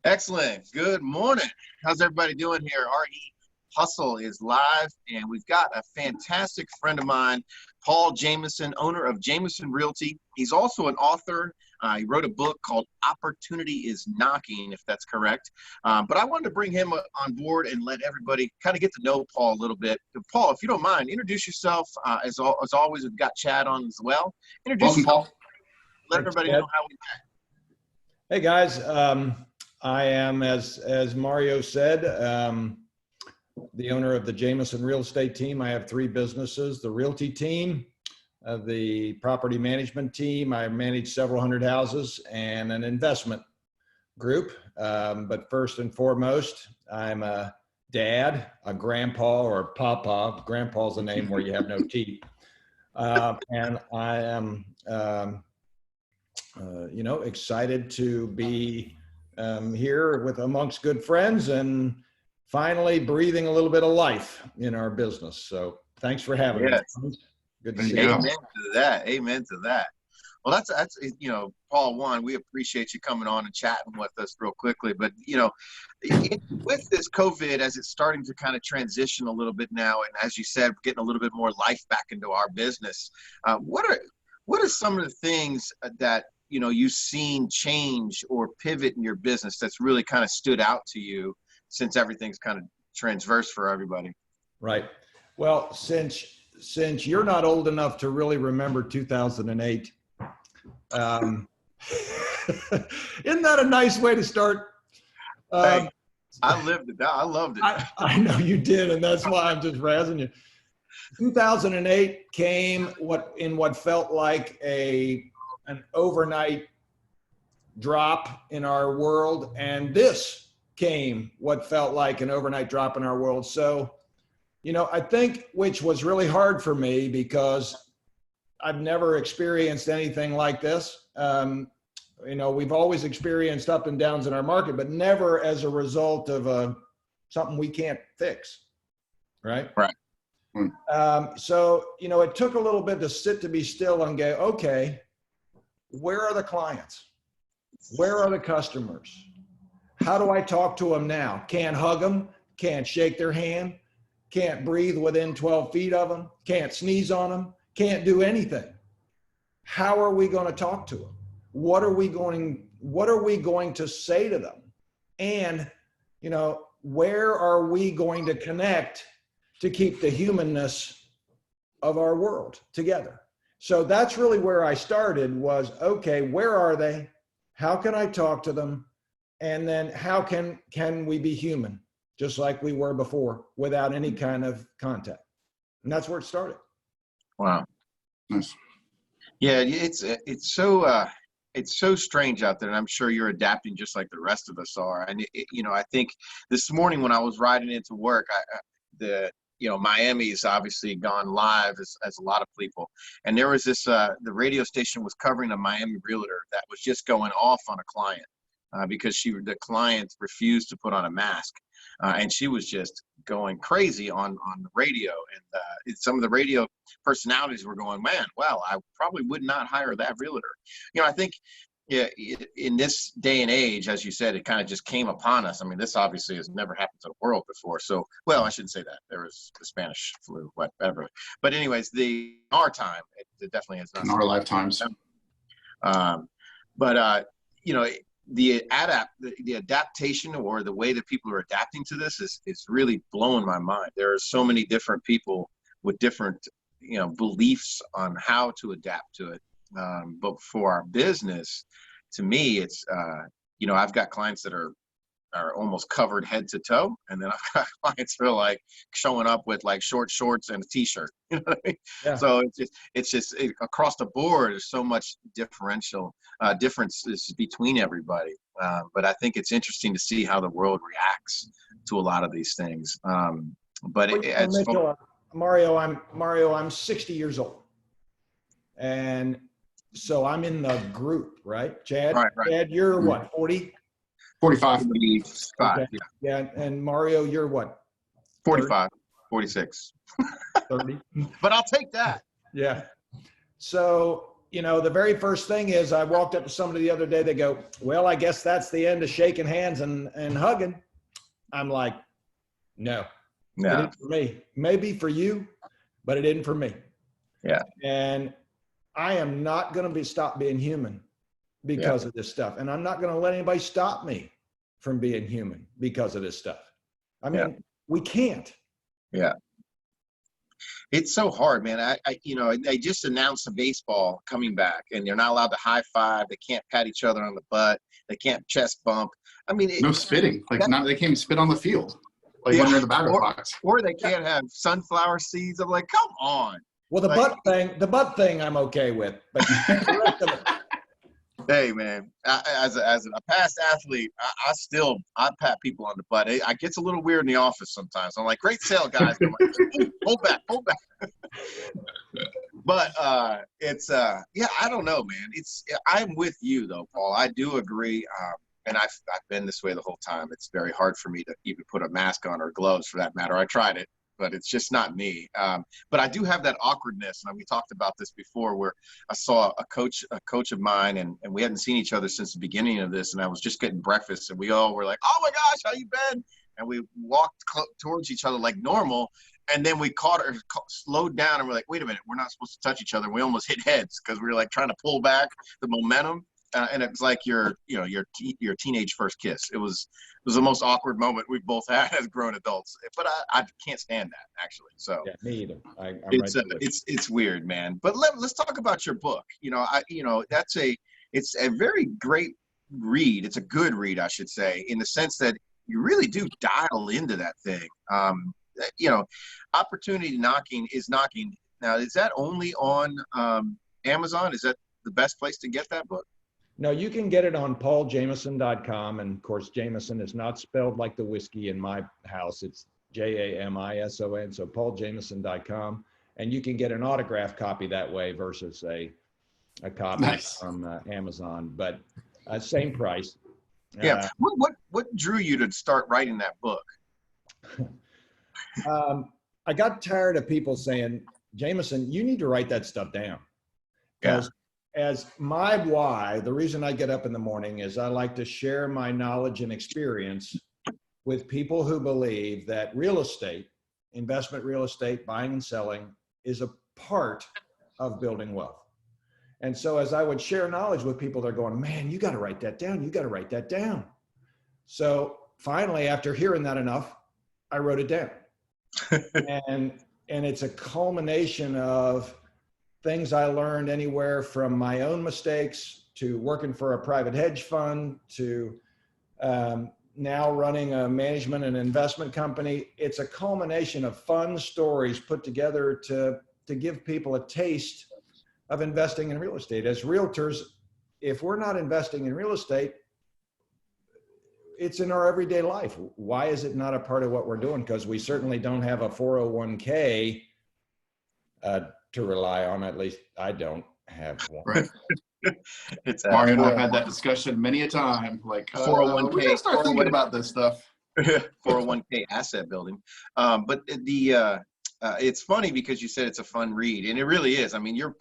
Excellent. Good morning. How's everybody doing here? RE Hustle is live, and we've got a fantastic friend of mine, Paul Jamison, owner of Jamison Realty. He's also an author. He wrote a book called Opportunity is Knocking, if that's correct. But I wanted to bring him on board and let everybody kind of get to know Paul a little bit. Paul, if you don't mind, introduce yourself. As always, we've got Chad on as well. Introduce Welcome, yourself. Paul. Let Thanks, everybody Chad. know how we met. Hey guys, I am, as Mario said, the owner of the Jamison Real Estate team. I have three businesses: the realty team, the property management team. I manage several hundred houses, and an investment group. But first and foremost, I'm a dad, a grandpa, or papa. Grandpa's a name where you have no teeth. And I am, excited to be here with amongst good friends and finally breathing a little bit of life in our business. So thanks for having me. Good to see you. Amen to that. Amen to that. Well, that's Paul, one, we appreciate you coming on and chatting with us real quickly. But, with this COVID, as it's starting to kind of transition a little bit now, and as you said, getting a little bit more life back into our business, what are some of the things that, you've seen change or pivot in your business that's really kind of stood out to you since everything's kind of transverse for everybody? Right. Well, since you're not old enough to really remember 2008, isn't that a nice way to start? Hey, I lived it. I loved it. I know you did, and that's why I'm just razzing you. 2008 came what felt like an overnight drop in our world, and this came what felt like an overnight drop in our world. So, I think, which was really hard for me because I've never experienced anything like this. We've always experienced up and downs in our market, but never as a result of something we can't fix. Right. Right. So, it took a little bit to be still and go, okay, where are the clients? Where are the customers? How do I talk to them now? Can't hug them, can't shake their hand, can't breathe within 12 feet of them, can't sneeze on them, can't do anything. How are we going to talk to them? What are we going to say to them? And, where are we going to connect to keep the humanness of our world together? So that's really where I started was, okay, where are they? How can I talk to them? And then how can we be human, just like we were before, without any kind of contact? And that's where it started. Wow. Nice. Yeah, it's so strange out there, and I'm sure you're adapting just like the rest of us are. And I think this morning when I was riding into work, Miami's obviously gone live as a lot of people, and there was this the radio station was covering a Miami realtor that was just going off on a client because the client refused to put on a mask, and she was just going crazy on the radio, and some of the radio personalities were going, man, well, I probably would not hire that realtor. I think in this day and age, as you said, it kind of just came upon us. I mean, this obviously has never happened to the world before. So, well, I shouldn't say that. There was the Spanish flu, whatever. But anyways, our time, it definitely has not. In our lifetimes. The adaptation or the way that people are adapting to this is really blowing my mind. There are so many different people with different, beliefs on how to adapt to it. But for our business, to me, it's, I've got clients that are almost covered head to toe. And then I've got clients who are like showing up with like short shorts and a t-shirt. You know what I mean? Yeah. So it's just across the board, there's so much differences between everybody. But I think it's interesting to see how the world reacts to a lot of these things. Mario, I'm 60 years old. And so I'm in the group, right? Chad, right. Chad, you're what, 40? 45. 45, okay. Yeah. And Mario, you're what? 45, 46. 30. But I'll take that. Yeah. So you know, the very first thing is I walked up to somebody the other day, they go, well, I guess that's the end of shaking hands and hugging. I'm like, no, it Yeah. isn't for me. Maybe for you, but it isn't for me. Yeah. And I am not going to stop being human because of this stuff. And I'm not going to let anybody stop me from being human because of this stuff. I mean, we can't. Yeah. It's so hard, man. You know, they just announced the baseball coming back, and they're not allowed to high five. They can't pat each other on the butt. They can't chest bump. I mean, No spitting. Like, not, they can't even spit on the field. Like, when they're in the batter's box. Or they can't have sunflower seeds. I'm like, come on. Well, the butt thing I'm okay with, but the rest of it. Hey, man, as a past athlete, I pat people on the butt. It gets a little weird in the office sometimes. I'm like, great sale, guys. I'm like, hold back. But it's yeah, I don't know, man. I'm with you though, Paul. I do agree. And I've been this way the whole time. It's very hard for me to even put a mask on or gloves for that matter. I tried it, but it's just not me. But I do have that awkwardness. And we talked about this before where I saw a coach of mine and we hadn't seen each other since the beginning of this. And I was just getting breakfast and we all were like, oh my gosh, how you been? And we walked towards each other like normal. And then we slowed down and we're like, wait a minute, we're not supposed to touch each other. And we almost hit heads because we were like trying to pull back the momentum. And it was like your teenage first kiss. It was the most awkward moment we've both had as grown adults. But I can't stand that actually. So yeah, me either. It's weird, man. But let's talk about your book. You know, it's a very great read. It's a good read, I should say, in the sense that you really do dial into that thing. You know, Opportunity Knocking is knocking. Now, is that only on Amazon? Is that the best place to get that book? No, you can get it on pauljamison.com. And of course, Jamison is not spelled like the whiskey in my house. It's Jamison. So pauljamison.com. And you can get an autographed copy that way versus a copy from Amazon, but same price. Yeah. What drew you to start writing that book? I got tired of people saying, Jamison, you need to write that stuff down. Because as my why, the reason I get up in the morning is I like to share my knowledge and experience with people who believe that real estate, investment real estate, buying and selling is a part of building wealth. And so as I would share knowledge with people, they're going, man, you got to write that down. You got to write that down. So finally, after hearing that enough, I wrote it down. and it's a culmination of things I learned anywhere from my own mistakes to working for a private hedge fund to now running a management and investment company. It's a culmination of fun stories put together to give people a taste of investing in real estate. As realtors, if we're not investing in real estate, it's in our everyday life. Why is it not a part of what we're doing? Because we certainly don't have a 401k to rely on. At least I don't have one. Right. Mario and I've had that discussion many a time. Like, 401k. we gotta start thinking about this stuff. 401k asset building. But it's funny because you said it's a fun read, and it really is. I mean, you're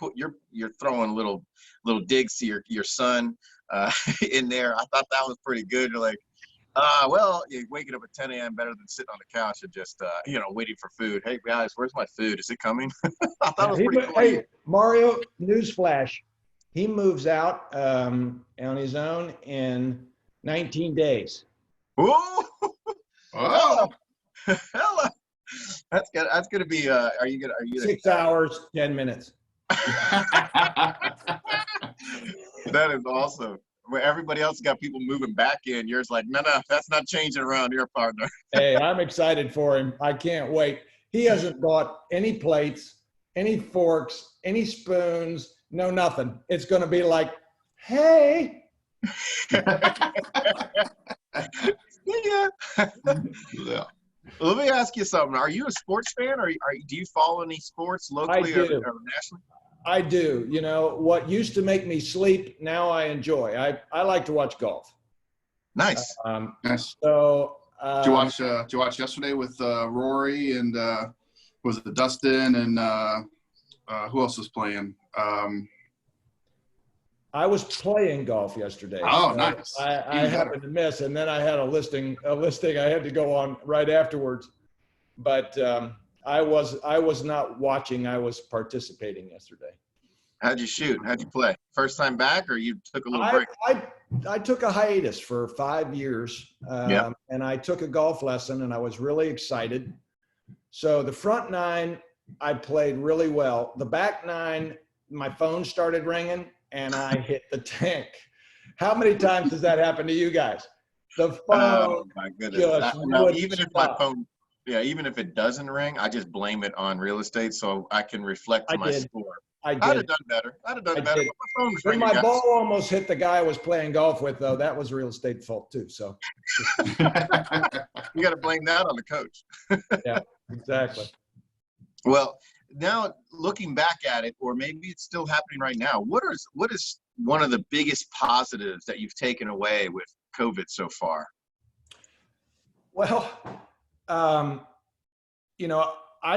throwing little digs to your son in there. I thought that was pretty good. You're like, well, you're waking up at 10 a.m. better than sitting on the couch and just waiting for food. Hey guys, where's my food? Is it coming? I thought it was pretty cool. Hey, Mario, newsflash. He moves out on his own in 19 days. Ooh! Oh, Hello. That's gonna be. Are you gonna? 6 hours, 10 minutes. That is awesome. Where everybody else got people moving back in, yours like, no, that's not changing around here, partner. Hey, I'm excited for him. I can't wait. He hasn't bought any plates, any forks, any spoons, no nothing. It's going to be like, hey. Yeah. yeah. Let me ask you something. Are you a sports fan, or do you follow any sports locally or nationally? I do. You know, what used to make me sleep, now I enjoy. I like to watch golf. Nice. Nice. So, did you watch yesterday with Rory and was it Dustin and who else was playing? I was playing golf yesterday. Oh, so nice. I happened to miss, and then I had a listing I had to go on right afterwards. But I was not watching. I was participating yesterday. How'd you shoot? How'd you play? First time back, or you took a little break? I took a hiatus for 5 years, and I took a golf lesson, and I was really excited. So the front 9, I played really well. The back 9, my phone started ringing, and I hit the tank. How many times does that happen to you guys? The phone. Oh my goodness! Even if my phone, even if it doesn't ring, I just blame it on real estate, so I can reflect to my score. I'd have done better. I'd have done better. My phone was ringing, my ball almost hit the guy I was playing golf with, though. That was real estate fault too. So you got to blame that on the coach. Yeah, exactly. Well, now looking back at it, or maybe it's still happening right now, what is one of the biggest positives that you've taken away with COVID so far? Well, I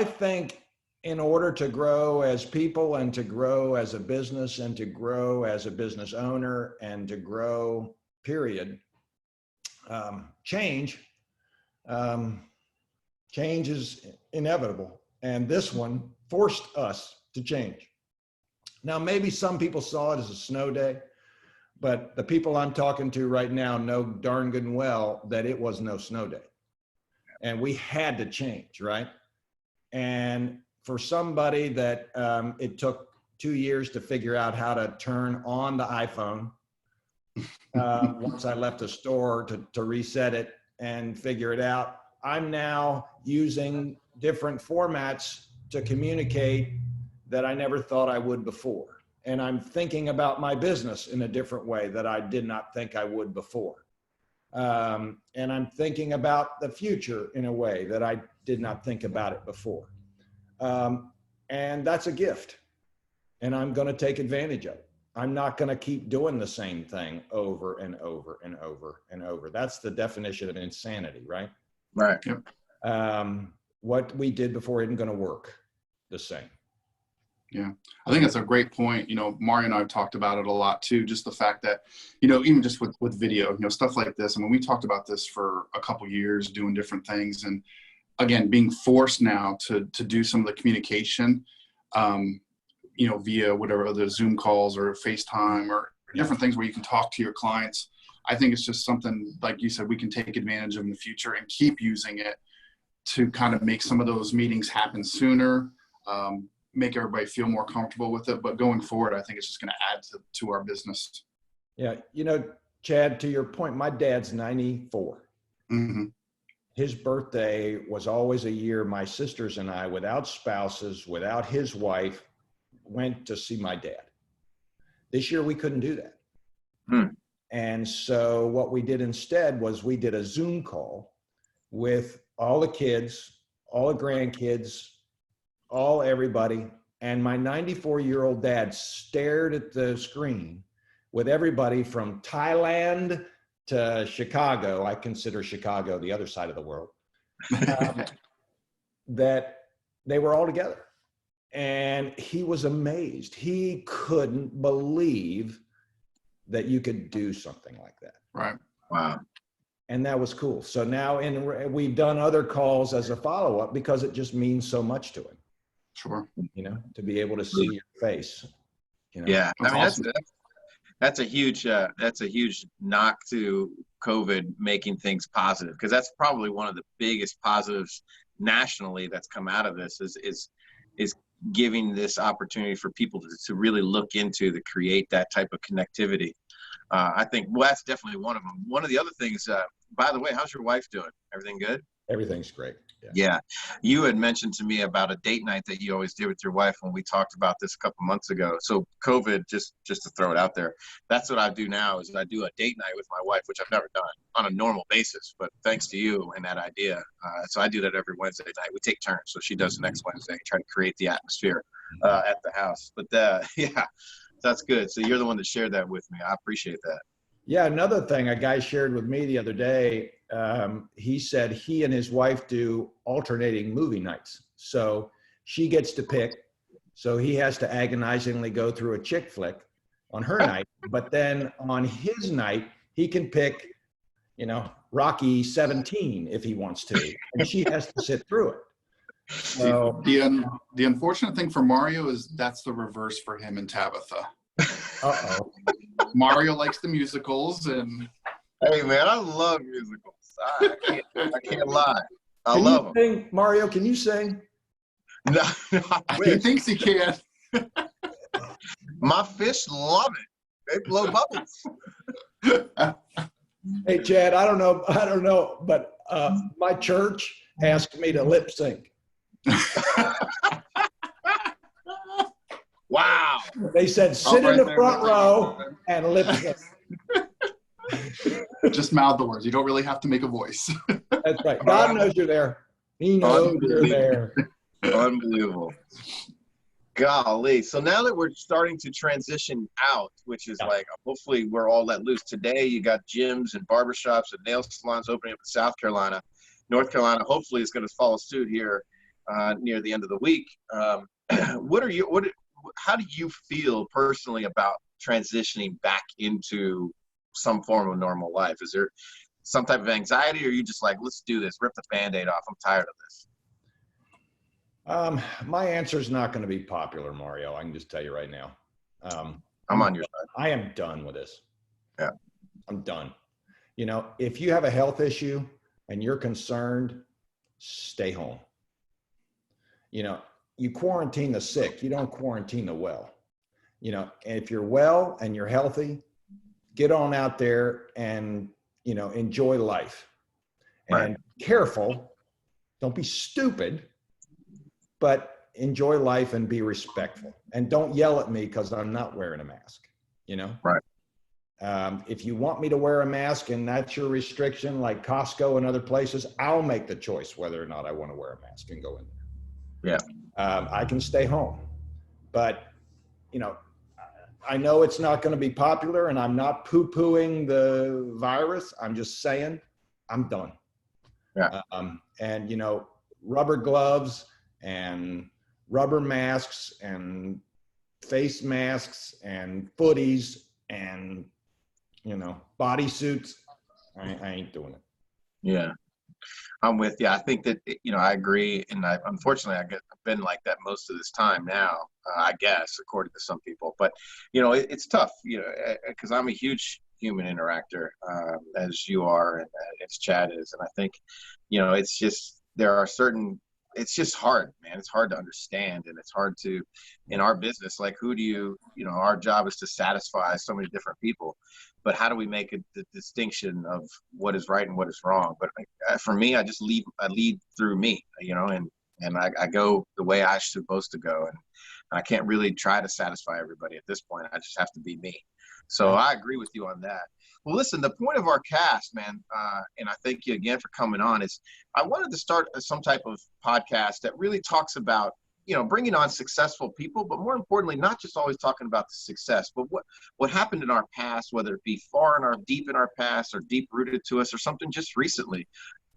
think in order to grow as people and to grow as a business and to grow as a business owner and to grow, period, change is inevitable. And this one forced us to change. Now, maybe some people saw it as a snow day, but the people I'm talking to right now know darn good and well that it was no snow day. And we had to change, right? And for somebody that it took 2 years to figure out how to turn on the iPhone, once I left the store to reset it and figure it out, I'm now using different formats to communicate that I never thought I would before. And I'm thinking about my business in a different way that I did not think I would before. And I'm thinking about the future in a way that I did not think about it before. And that's a gift. And I'm going to take advantage of it. I'm not going to keep doing the same thing over and over and over and over. That's the definition of insanity, right? Right. What we did before isn't going to work the same. Yeah, I think that's a great point. Mario and I have talked about it a lot too. Just the fact that, even just with video, stuff like this. I mean, we talked about this for a couple of years, doing different things, and again, being forced now to do some of the communication, via whatever the Zoom calls or FaceTime or different things where you can talk to your clients. I think it's just something, like you said, we can take advantage of in the future and keep using it to kind of make some of those meetings happen sooner. Make everybody feel more comfortable with it. But going forward, I think it's just going to add to our business. Yeah. Chad, to your point, my dad's 94. Mm-hmm. His birthday was always a year my sisters and I, without spouses, without his wife, went to see my dad. This year, we couldn't do that. And so what we did instead was we did a Zoom call with all the kids, all the grandkids, everybody. And my 94-year-old dad stared at the screen with everybody from Thailand to Chicago. I consider Chicago the other side of the world. That they were all together. And he was amazed. He couldn't believe that you could do something like that. Right. Wow. And that was cool. So now we've done other calls as a follow-up because it just means so much to him. Sure. To be able to see your face. Yeah. That's awesome. That's a huge knock to COVID making things positive, because that's probably one of the biggest positives nationally that's come out of this is giving this opportunity for people to really look into to create that type of connectivity. I think that's definitely one of them. One of the other things, by the way, how's your wife doing? Everything good? Everything's great. Yeah. You had mentioned to me about a date night that you always did with your wife when we talked about this a couple months ago. So COVID, just to throw it out there, that's what I do now is I do a date night with my wife, which I've never done on a normal basis, but thanks to you and that idea. So I do that every Wednesday night. We take turns. So she does the next Wednesday, try to create the atmosphere at the house. But yeah, that's good. So you're the one that shared that with me. I appreciate that. Yeah. Another thing a guy shared with me the other day, he said he and his wife do alternating movie nights. So she gets to pick. So he has to agonizingly go through a chick flick. on her night, but then on his night, he can pick, Rocky 17 if he wants to, and she has to sit through it. So, the unfortunate thing for Mario is that's the reverse for him and Tabitha. uh-oh. Mario likes the musicals, and Hey man, I love musicals. I can't lie. I Can love you them. sing, Mario, can you sing? No, I he wish. thinks he can. My fish love it. They blow bubbles. Hey, Chad, I don't know, but my church asked me to lip sync. Wow. They said, sit in the front row and lip sync. Just mouth the words. You don't really have to make a voice. That's right. God knows you're there. He knows you're there. Unbelievable. Golly. So now that we're starting to transition out, which is like, hopefully we're all let loose. Today, you got gyms and barbershops and nail salons opening up in South Carolina. North Carolina, hopefully, is going to follow suit here near the end of the week. How do you feel personally about transitioning back into some form of normal life? Is there some type of anxiety, or are you just like, let's do this, rip the Band-Aid off, I'm tired of this? My answer is not going to be popular, Mario. I can just tell you right now. I'm on your side. I am done with this. Yeah. I'm done. If you have a health issue and you're concerned, stay home. You quarantine the sick. You don't quarantine the well. If you're well and you're healthy, get on out there and, enjoy life. And careful, don't be stupid, but enjoy life and be respectful. And don't yell at me because I'm not wearing a mask, Right. If you want me to wear a mask and that's your restriction, like Costco and other places, I'll make the choice whether or not I want to wear a mask and go in there. Yeah. I can stay home, but I know it's not going to be popular, and I'm not poo-pooing the virus. I'm just saying I'm done. Yeah. And rubber gloves and rubber masks and face masks and footies and bodysuits. I ain't doing it. Yeah. I'm with you. I think that, I agree. And unfortunately, I've been like that most of this time now, I guess, according to some people. But, it's tough, because I'm a huge human interactor, as you are and as Chad is. And I think, it's just, it's just hard, man. It's hard to understand. And it's hard to, in our business, like our job is to satisfy so many different people. But how do we make the distinction of what is right and what is wrong? But for me, I just lead through me, and I go the way I'm supposed to go. And I can't really try to satisfy everybody at this point. I just have to be me. So I agree with you on that. Well, listen, the point of our cast, man, and I thank you again for coming on, is I wanted to start some type of podcast that really talks about, bringing on successful people, but more importantly, not just always talking about the success, but what happened in our past, whether it be deep in our past or deep rooted to us or something just recently.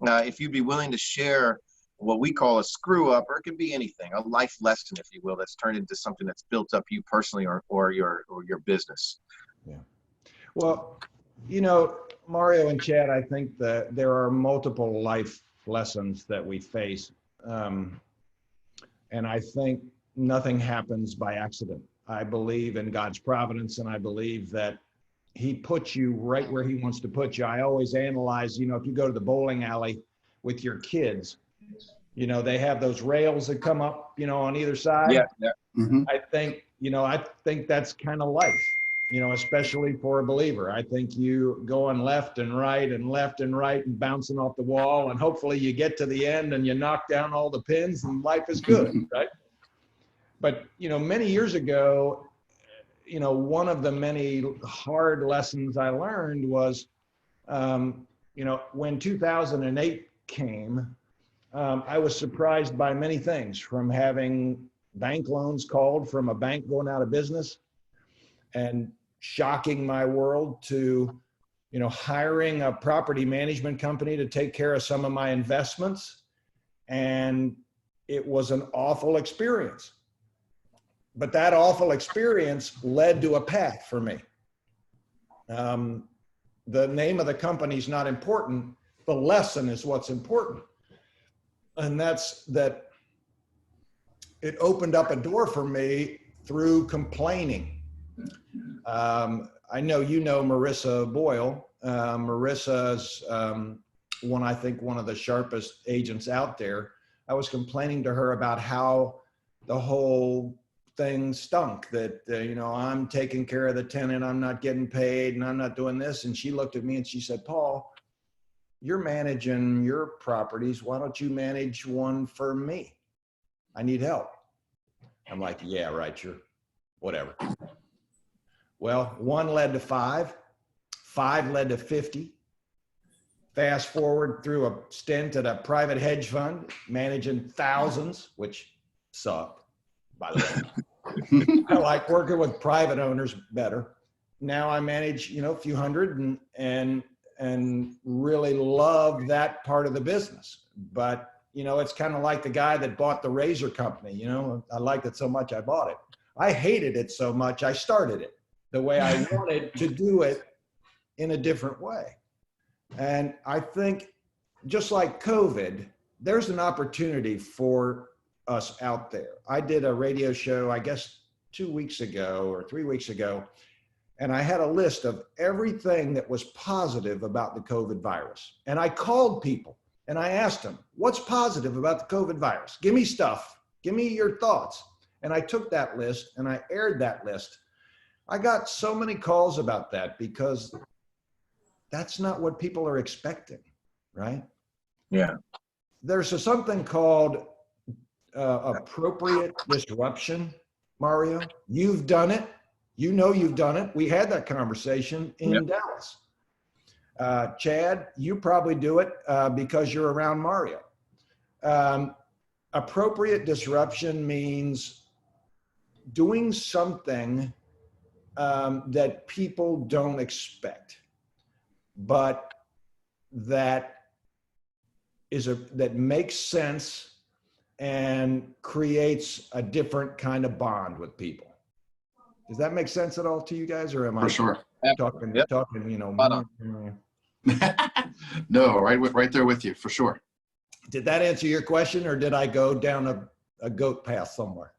If you'd be willing to share what we call a screw up, or it can be anything, a life lesson, if you will, that's turned into something that's built up you personally or your business. Yeah. Well, Mario and Chad, I think that there are multiple life lessons that we face. And I think nothing happens by accident. I believe in God's providence, and I believe that he puts you right where he wants to put you. I always analyze, if you go to the bowling alley with your kids, they have those rails that come up, on either side. Yeah. Mm-hmm. I think that's kind of life, especially for a believer. I think you going left and right and bouncing off the wall, and hopefully you get to the end and you knock down all the pins and life is good, right? But, many years ago, one of the many hard lessons I learned was, when 2008 came, I was surprised by many things, from having bank loans called from a bank going out of business and shocking my world, to, hiring a property management company to take care of some of my investments. And it was an awful experience. but that awful experience led to a path for me. The name of the company is not important. The lesson is what's important. And that's that it opened up a door for me through complaining. I know you know Marissa Boyle. Marissa's one of the sharpest agents out there. I was complaining to her about how the whole thing stunk, that, I'm taking care of the tenant, I'm not getting paid, and I'm not doing this. And she looked at me and she said, Paul, you're managing your properties. Why don't you manage one for me? I need help. I'm like, yeah, right, sure, whatever. Well, 1 led to 5, 5 led to 50. Fast forward through a stint at a private hedge fund, managing thousands, which sucked, by the way. I like working with private owners better. Now I manage, a few hundred and really love that part of the business. But, it's kind of like the guy that bought the razor company. I liked it so much I bought it. I hated it so much I started it the way I wanted to do it in a different way. And I think just like COVID, there's an opportunity for us out there. I did a radio show, I guess 2 weeks ago or 3 weeks ago, and I had a list of everything that was positive about the COVID virus. And I called people and I asked them, what's positive about the COVID virus? Give me stuff. Give me your thoughts. And I took that list and I aired that list. I got so many calls about that because that's not what people are expecting, right? Yeah. There's something called appropriate disruption, Mario. You've done it. You've done it. We had that conversation in Dallas. Chad, you probably do it because you're around Mario. Appropriate disruption means doing something that people don't expect, but that makes sense and creates a different kind of bond with people. Does that make sense at all to you guys, or am For sure. talking? No, right there with you, for sure. Did that answer your question, or did I go down a goat path somewhere?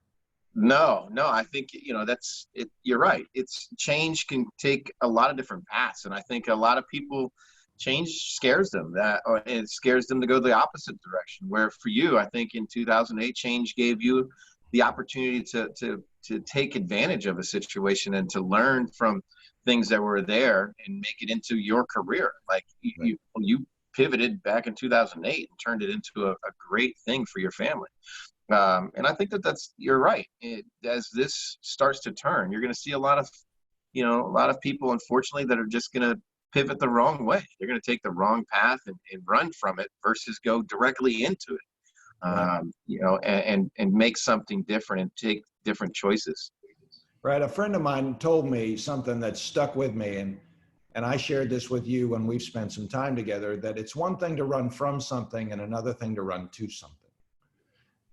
No, I think, that's it. You're right. Change can take a lot of different paths. And I think a lot of people, change scares them, or it scares them to go the opposite direction. Where for you, I think in 2008, change gave you the opportunity to take advantage of a situation and to learn from things that were there and make it into your career. Like you pivoted back in 2008 and turned it into a great thing for your family. And I think you're right. As this starts to turn, you're going to see a lot of people, unfortunately, that are just going to pivot the wrong way. They're going to take the wrong path and run from it versus go directly into it. And make something different and take different choices. Right. A friend of mine told me something that stuck with me, and I shared this with you when we've spent some time together, that it's one thing to run from something and another thing to run to something.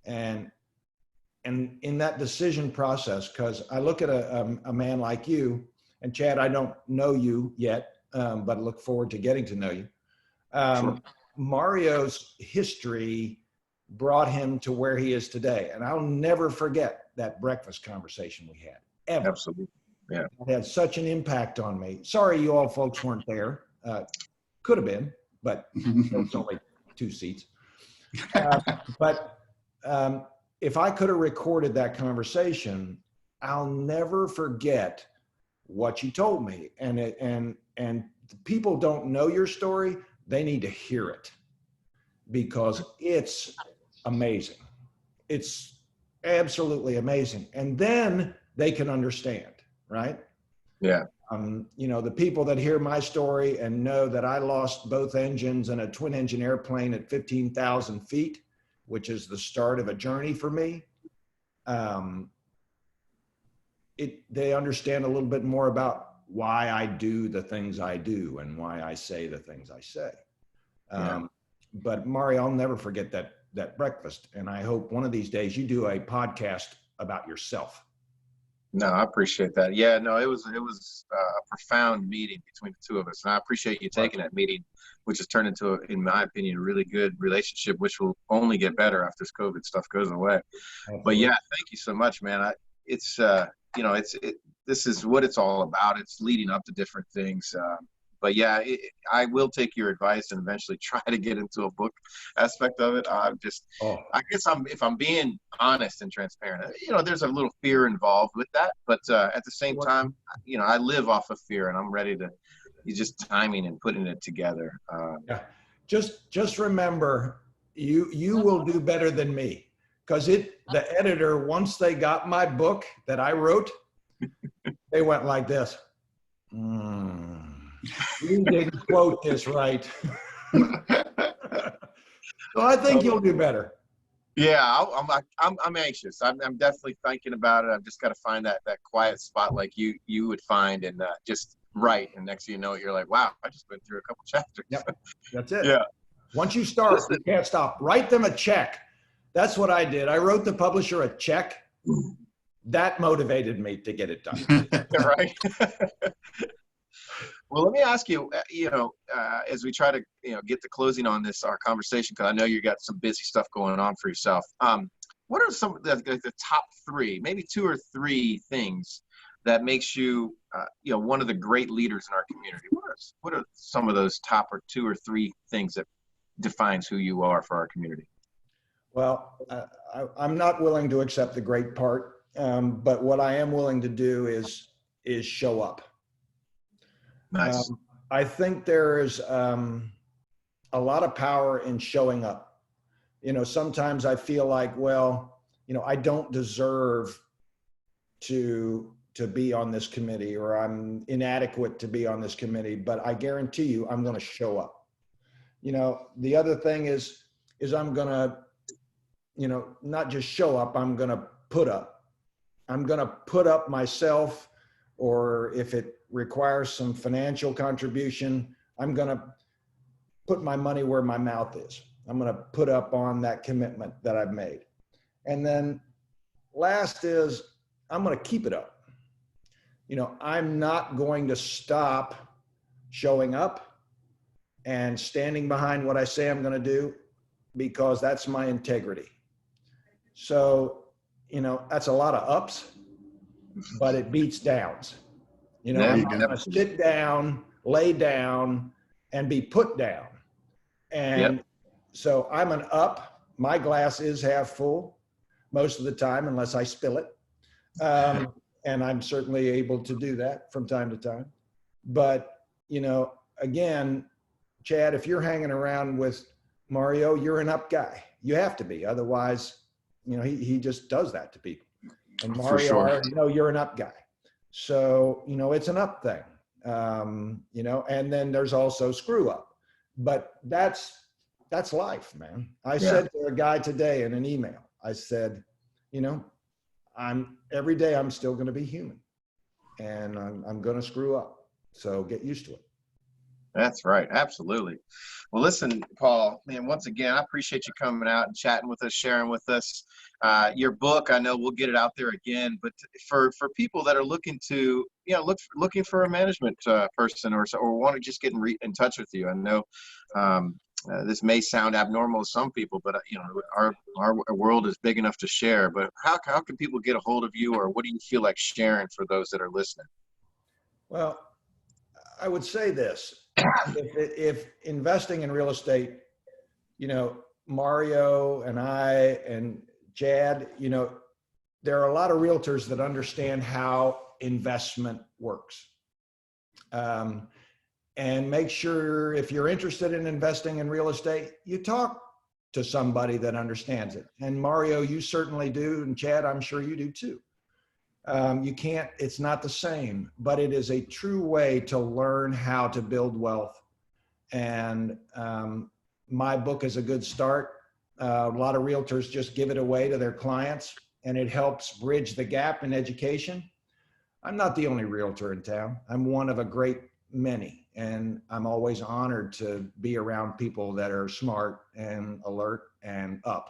And in that decision process, because I look at a man like you, and Chad, I don't know you yet, but I look forward to getting to know you. Sure. Mario's history brought him to where he is today. And I'll never forget that breakfast conversation we had, ever. Absolutely. Yeah. It had such an impact on me. Sorry you all folks weren't there. Could have been, but it's only 2 seats. But if I could have recorded that conversation, I'll never forget what you told me. And people don't know your story. They need to hear it because it's amazing. It's absolutely amazing. And then they can understand, right? Yeah. The people that hear my story and know that I lost both engines in a twin engine airplane at 15,000 feet, which is the start of a journey for me. They understand a little bit more about why I do the things I do and why I say the things I say. But Mario, I'll never forget that breakfast. And I hope one of these days you do a podcast about yourself. No, I appreciate that. Yeah, no, it was a profound meeting between the two of us, and I appreciate you taking that meeting, which has turned into, in my opinion, a really good relationship, which will only get better after this COVID stuff goes away. But Absolutely. yeah, thank you so much, man. It's this is what it's all about. It's leading up to different things. But yeah, I will take your advice and eventually try to get into a book aspect of it. Oh, I guess if I'm being honest and transparent, there's a little fear involved with that. But at the same what- time, I live off of fear, and I'm ready to. You just timing and putting it together. yeah. Just remember, you will do better than me, because the editor, once they got my book that I wrote, they went like this. You didn't quote this right. So I think you'll do better. Yeah, I'm anxious. I'm definitely thinking about it. I've just got to find that quiet spot like you would find, and just write. And next thing you know, you're like, wow, I just went through a couple chapters. Yep, that's it. Yeah. Once you start, Listen. you can't stop. Write them a check. That's what I did. I wrote the publisher a check. That motivated me to get it done. Right. Well, let me ask you, as we try to, get the closing on our conversation, because I know you got some busy stuff going on for yourself. What are some of the top three, maybe two or three things that makes you, one of the great leaders in our community? What are some of those top or two or three things that defines who you are for our community? Well, I'm not willing to accept the great part, but what I am willing to do is show up. Nice. I think there is a lot of power in showing up. Sometimes I feel like, well, I don't deserve to be on this committee, or I'm inadequate to be on this committee, but I guarantee you I'm going to show up. The other thing is I'm going to, not just show up, I'm going to put up. I'm going to put up myself, or if it requires some financial contribution, I'm going to put my money where my mouth is. I'm going to put up on that commitment that I've made. And then last is I'm going to keep it up. I'm not going to stop showing up and standing behind what I say I'm going to do, because that's my integrity. So, that's a lot of ups, but it beats downs. I'm not going to sit down, lay down, and be put down. And so I'm an up. My glass is half full most of the time, unless I spill it. And I'm certainly able to do that from time to time. But, again, Chad, if you're hanging around with Mario, you're an up guy. You have to be. Otherwise, he just does that to people. And Mario, For sure. you're an up guy. So, it's an up thing, and then there's also screw up, but that's life, man. I said to a guy today in an email, I said, every day I'm still going to be human, and I'm going to screw up. So get used to it. That's right. Absolutely. Well, listen, Paul, man, once again, I appreciate you coming out and chatting with us, sharing with us. Your book, I know we'll get it out there again, but for people that are looking to, looking for a management person or want to just get in touch with you, I know this may sound abnormal to some people, but our world is big enough to share. But how can people get a hold of you, or what do you feel like sharing for those that are listening? Well, I would say this. If investing in real estate, Mario and I and Chad, there are a lot of realtors that understand how investment works. And make sure, if you're interested in investing in real estate, you talk to somebody that understands it. And Mario, you certainly do. And Chad, I'm sure you do too. It's not the same, but it is a true way to learn how to build wealth. And my book is a good start. A lot of realtors just give it away to their clients, and it helps bridge the gap in education. I'm not the only realtor in town. I'm one of a great many, and I'm always honored to be around people that are smart and alert and up.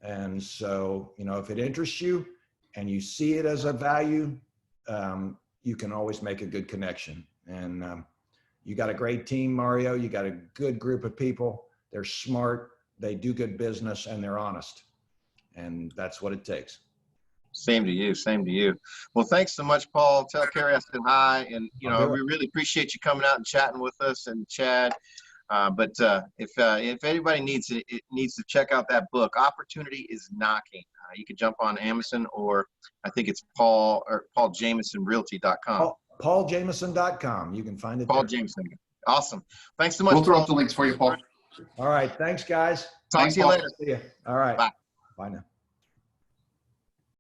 And so, if it interests you, and you see it as a value, you can always make a good connection. And you got a great team, Mario. You got a good group of people. They're smart, they do good business, and they're honest. And that's what it takes. Same to you. Same to you. Well, thanks so much, Paul. Tell Carrie I said hi, and we really appreciate you coming out and chatting with us, and Chad. But if anybody needs to check out that book, Opportunity is Knocking. You can jump on Amazon, or I think it's PaulJamisonRealty.com. PaulJamison.com. You can find it Paul there. Jamison. Awesome. Thanks so much. We'll throw Paul. up the links for you, Paul. All right. Thanks, guys. Talk to you later. See you. All right. Bye. Bye now.